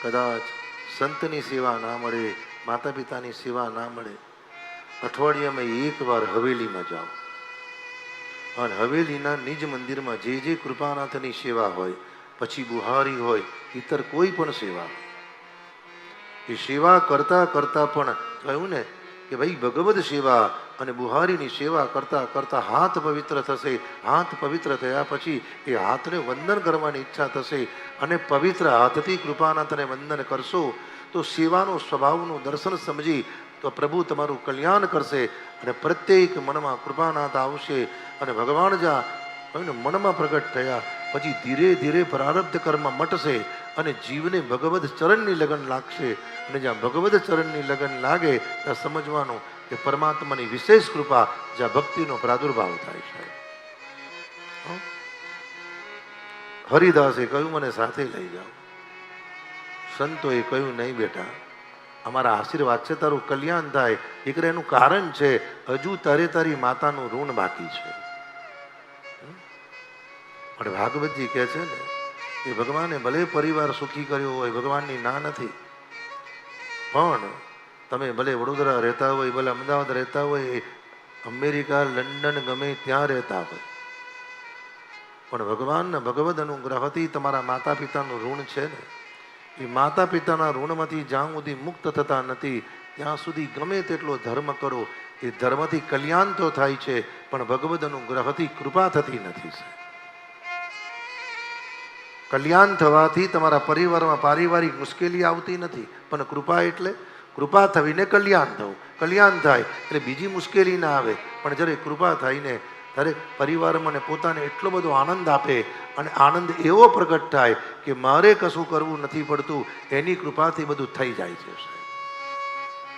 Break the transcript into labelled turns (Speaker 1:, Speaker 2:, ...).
Speaker 1: કદાચ સંતની સેવા ના મળે, માતા પિતાની સેવા ના મળે, અઠવાડિયામાં એકવાર હવેલીમાં જાઓ અને હવેલીના નિજ મંદિરમાં જે જે કૃપાનાથની સેવા હોય, પછી બુહારી હોય, ઇતર કોઈ પણ સેવા, એ સેવા કરતા કરતા પણ કહ્યું ને કે ભાઈ ભગવદ સેવા અને બુહારીની સેવા કરતા કરતા હાથ પવિત્ર થશે. હાથ પવિત્ર થયા પછી એ હાથને વંદન કરવાની ઈચ્છા થશે અને પવિત્ર હાથથી કૃપાનાથને વંદન કરશો તો સેવાનો સ્વભાવનું દર્શન સમજી તો પ્રભુ તમારું કલ્યાણ કરશે અને પ્રત્યેક મનમાં કૃપાનાથ આવશે અને ભગવાન જ્યાં મનમાં પ્રગટ થયા પછી ધીરે ધીરે પ્રારબ્ધ કર્મ મટશે અને જીવને ભગવદ ચરણની લગન લાગશે અને જ્યાં ભગવદ ચરણની લગન લાગે ત્યાં સમજવાનું કે પરમાત્માની વિશેષ કૃપા, જ્યાં ભક્તિનો પ્રાદુર્ભાવ થાય છે. હરિદાસે કહ્યું મને સાથે લઈ જાઓ. સંતોએ કહ્યું નહીં બેટા, અમારા આશીર્વાદ છે, તારું કલ્યાણ થાય. દીકરા એનું કારણ છે હજુ તારે તારી માતાનું ઋણ બાકી છે. પણ ભાગવતજી કહે છે ને એ ભગવાને ભલે પરિવાર સુખી કર્યો હોય, ભગવાનની ના નથી, પણ તમે ભલે વડોદરા રહેતા હોય, ભલે અમદાવાદ રહેતા હોય, અમેરિકા, લંડન, ગમે ત્યાં રહેતા હોય, પણ ભગવાનના ભગવદ અનુગ્રહથી તમારા માતા પિતાનું ઋણ છે ને, એ માતા પિતાના ઋણમાંથી જ્યાં સુધી મુક્ત થતા નથી ત્યાં સુધી ગમે તેટલો ધર્મ કરો, એ ધર્મથી કલ્યાણ તો થાય છે પણ ભગવદ અનુગ્રહથી કૃપા થતી નથી. કલ્યાણ થવાથી તમારા પરિવારમાં પારિવારિક મુશ્કેલી આવતી નથી, પણ કૃપા એટલે કૃપા થઈને કલ્યાણ થવું. કલ્યાણ થાય એટલે બીજી મુશ્કેલી ના આવે, પણ જ્યારે કૃપા થઈને ત્યારે પરિવારમાં પોતાને એટલો બધો આનંદ આપે અને આનંદ એવો પ્રગટ થાય કે મારે કશું કરવું નથી પડતું, એની કૃપાથી બધું થઈ જાય છે.